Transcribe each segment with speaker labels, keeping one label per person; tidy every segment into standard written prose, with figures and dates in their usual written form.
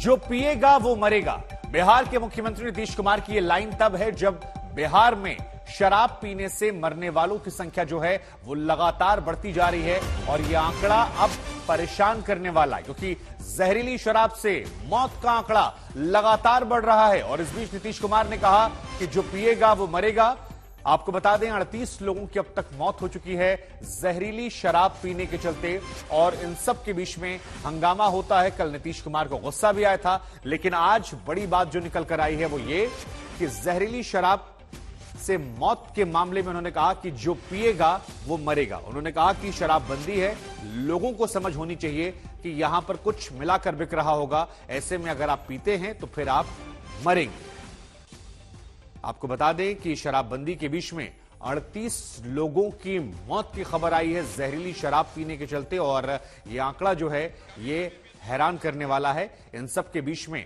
Speaker 1: जो पिएगा वो मरेगा। बिहार के मुख्यमंत्री नीतीश कुमार की ये लाइन तब है जब बिहार में शराब पीने से मरने वालों की संख्या जो है वो लगातार बढ़ती जा रही है और यह आंकड़ा अब परेशान करने वाला है, क्योंकि जहरीली शराब से मौत का आंकड़ा लगातार बढ़ रहा है। और इस बीच नीतीश कुमार ने कहा कि जो पिएगा वो मरेगा। आपको बता दें 38 लोगों की अब तक मौत हो चुकी है जहरीली शराब पीने के चलते। और इन सब के बीच में हंगामा होता है। कल नीतीश कुमार को गुस्सा भी आया था, लेकिन आज बड़ी बात जो निकल कर आई है वो ये कि जहरीली शराब से मौत के मामले में उन्होंने कहा कि जो पिएगा वो मरेगा। उन्होंने कहा कि शराबबंदी है, लोगों को समझ होनी चाहिए कि यहां पर कुछ मिलाकर बिक रहा होगा, ऐसे में अगर आप पीते हैं तो फिर आप मरेंगे। आपको बता दें कि शराबबंदी के बीच में 38 लोगों की मौत की खबर आई है जहरीली शराब पीने के चलते। और यह आंकड़ा जो है ये हैरान करने वाला है। इन सब के बीच में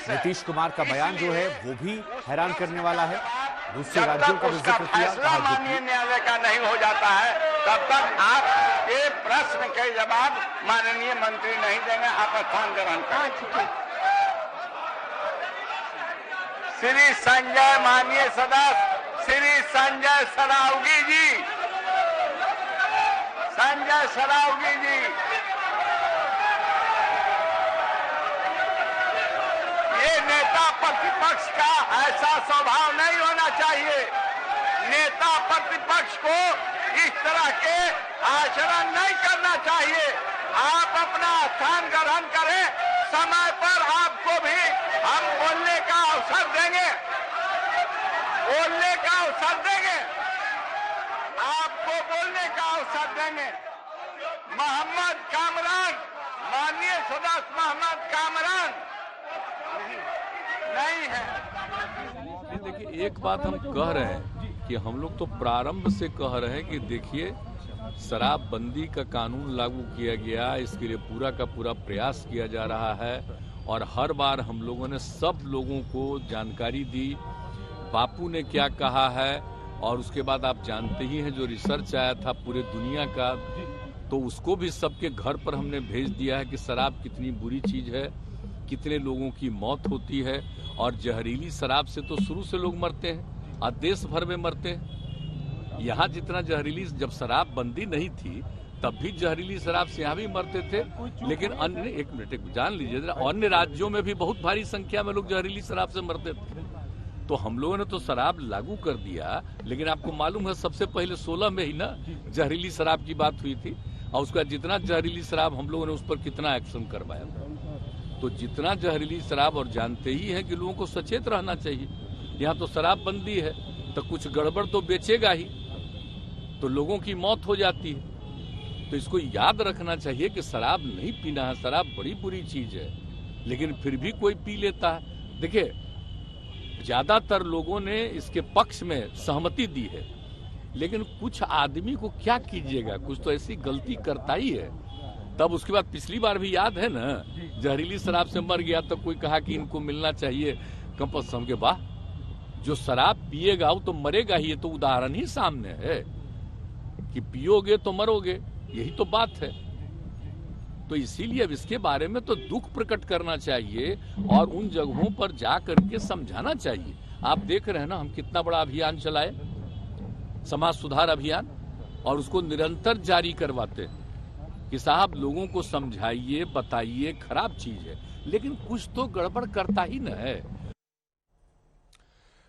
Speaker 1: नीतीश कुमार का बयान जो है वो भी हैरान करने वाला है। दूसरे राज्यों का भी जिक्र किया,
Speaker 2: माननीय न्यायालय का नहीं हो जाता है तब तक आपके प्रश्न के जवाब माननीय मंत्री नहीं देंगे। आप स्थान ग्रहण करें। श्री संजय माननीय सदस्य श्री संजय सरावगी जी, संजय सरावगी जी, ये नेता प्रतिपक्ष का ऐसा स्वभाव नहीं होना चाहिए। नेता प्रतिपक्ष को इस तरह के आचरण नहीं करना चाहिए। आप अपना स्थान ग्रहण करें, समय पर आपको भी हम बोलने का अवसर देंगे, बोलने का अवसर देंगे, आपको बोलने का अवसर देंगे। मोहम्मद कामरान, माननीय सदस्य मोहम्मद कामरान नहीं है।
Speaker 3: देखिए, एक बात हम कह रहे हैं कि हम लोग तो प्रारंभ से कह रहे हैं कि देखिए शराबबंदी का कानून लागू किया गया, इसके लिए पूरा का पूरा प्रयास किया जा रहा है और हर बार हम लोगों ने सब लोगों को जानकारी दी, बापू ने क्या कहा है। और उसके बाद आप जानते ही हैं जो रिसर्च आया था पूरे दुनिया का, तो उसको भी सबके घर पर हमने भेज दिया है कि शराब कितनी बुरी चीज है, कितने लोगों की मौत होती है। और जहरीली शराब से तो शुरू से लोग मरते हैं और देश भर में मरते हैं। यहाँ जितना जहरीली, जब शराब बंदी नहीं थी तब भी जहरीली शराब से यहाँ भी मरते थे, लेकिन अन्य, एक मिनट जान लीजिए जरा, अन्य राज्यों में भी बहुत भारी संख्या में लोग जहरीली शराब से मरते थे। तो हम लोगों ने तो शराब लागू कर दिया, लेकिन आपको मालूम है सबसे पहले 16 में ही ना जहरीली शराब की बात हुई थी और उसका जितना जहरीली शराब हम लोगों ने उस पर कितना एक्शन करवाया। तो जितना जहरीली शराब, और जानते ही हैं कि लोगों को सचेत रहना चाहिए। यहाँ तो शराब बंदी है तो कुछ गड़बड़ तो बेचेगा ही, तो लोगों की मौत हो जाती है। तो इसको याद रखना चाहिए कि शराब नहीं पीना है, शराब बड़ी बुरी चीज है, लेकिन फिर भी कोई पी लेता है। देखिए, ज्यादातर लोगों ने इसके पक्ष में सहमति दी है, लेकिन कुछ आदमी को क्या कीजिएगा, कुछ तो ऐसी गलती करता ही है। तब उसके बाद पिछली बार भी याद है ना, जहरीली शराब से मर गया तो कोई कहा कि इनको मिलना चाहिए कंपल्सन के। वाह, जो शराब पिएगा वो तो मरेगा ही। ये तो उदाहरण ही सामने है कि पियोगे तो मरोगे, यही तो बात है। तो इसीलिए अब इसके बारे में तो दुख प्रकट करना चाहिए और उन जगहों पर जा करके समझाना चाहिए। आप देख रहे हैं ना, हम कितना बड़ा अभियान चलाए, समाज सुधार अभियान, और उसको निरंतर जारी करवाते हैं कि साहब लोगों को समझाइए, बताइए, खराब चीज है, लेकिन कुछ तो गड़बड़ करता ही न है।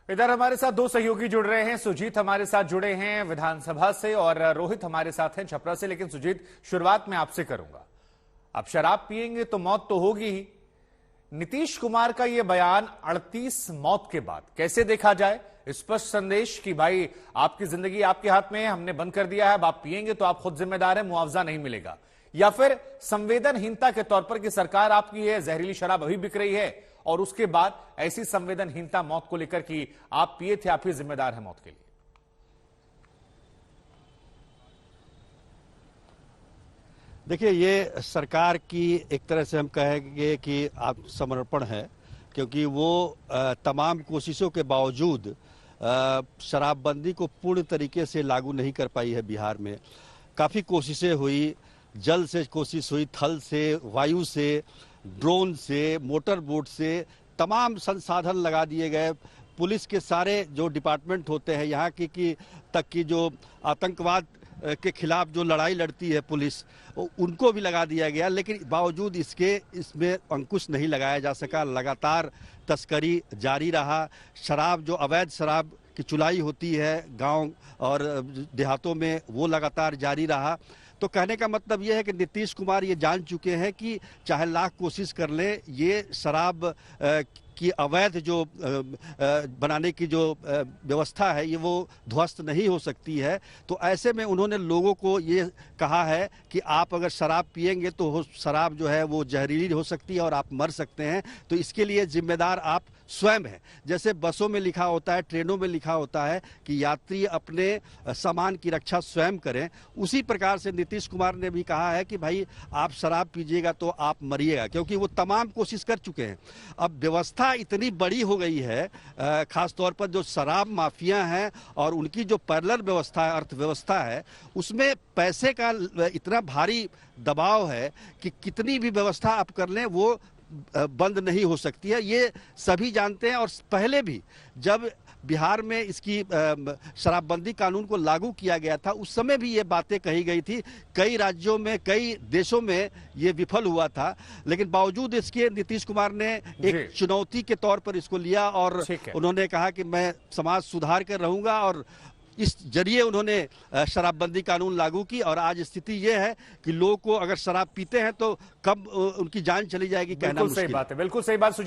Speaker 1: इधर हमारे साथ दो सहयोगी जुड़ रहे हैं। सुजीत हमारे साथ जुड़े हैं विधानसभा से और रोहित हमारे साथ हैं छपरा से। लेकिन सुजीत, शुरुआत में आपसे करूंगा। अब शराब पिएंगे तो मौत तो होगी ही। नीतीश कुमार का यह बयान 38 मौत के बाद कैसे देखा जाए? स्पष्ट संदेश कि भाई आपकी जिंदगी आपके हाथ में है, हमने बंद कर दिया है, अब आप पिएंगे तो आप खुद जिम्मेदार हैं, मुआवजा नहीं मिलेगा। या फिर संवेदनहीनता के तौर पर कि सरकार आपकी है, जहरीली शराब अभी बिक रही है, और उसके बाद ऐसी संवेदनहीनता मौत को लेकर कि आप पिए थे, आप ही जिम्मेदार हैं मौत के लिए।
Speaker 4: देखिए, ये सरकार की एक तरह से हम कहेंगे कि आत्मसमर्पण है, क्योंकि वो तमाम कोशिशों के बावजूद शराबबंदी को पूर्ण तरीके से लागू नहीं कर पाई है बिहार में। काफ़ी कोशिशें हुई, जल से कोशिश हुई, थल से, वायु से, ड्रोन से, मोटर बोट से तमाम संसाधन लगा दिए गए। पुलिस के सारे जो डिपार्टमेंट होते हैं यहाँ की तक की जो आतंकवाद के खिलाफ जो लड़ाई लड़ती है पुलिस, उनको भी लगा दिया गया, लेकिन बावजूद इसके इसमें अंकुश नहीं लगाया जा सका। लगातार तस्करी जारी रहा। शराब, जो अवैध शराब की चुलाई होती है गांव और देहातों में, वो लगातार जारी रहा। तो कहने का मतलब ये है कि नीतीश कुमार ये जान चुके हैं कि चाहे लाख कोशिश कर लें, ये शराब की अवैध जो बनाने की जो व्यवस्था है, ये वो ध्वस्त नहीं हो सकती है। तो ऐसे में उन्होंने लोगों को ये कहा है कि आप अगर शराब पिएंगे तो शराब जो है वो जहरीली हो सकती है और आप मर सकते हैं। तो इसके लिए जिम्मेदार आप स्वयं हैं। जैसे बसों में लिखा होता है, ट्रेनों में लिखा होता है कि यात्री अपने सामान की रक्षा स्वयं करें, उसी प्रकार से नीतीश कुमार ने भी कहा है कि भाई आप शराब पीजिएगा तो आप मरिएगा, क्योंकि वो तमाम कोशिश कर चुके हैं। अब व्यवस्था इतनी बड़ी हो गई है, खास तौर पर जो शराब माफिया हैं और उनकी जो पैरेलल व्यवस्था है, अर्थव्यवस्था है, उसमें पैसे का इतना भारी दबाव है कि कितनी भी व्यवस्था आप कर लें वो बंद नहीं हो सकती है। ये सभी जानते हैं। और पहले भी जब बिहार में इसकी शराबबंदी कानून को लागू किया गया था, उस समय भी ये बातें कही गई थी। कई राज्यों में, कई देशों में ये विफल हुआ था, लेकिन बावजूद इसके नीतीश कुमार ने एक चुनौती के तौर पर इसको लिया और उन्होंने कहा कि मैं समाज सुधार कर रहूंगा, और इस जरिए उन्होंने शराबबंदी कानून लागू की। और आज स्थिति ये है कि लोग को अगर शराब पीते हैं तो कब उनकी जान चली जाएगी कहना मुश्किल है।
Speaker 1: बिल्कुल सही बात है, बिल्कुल सही बात।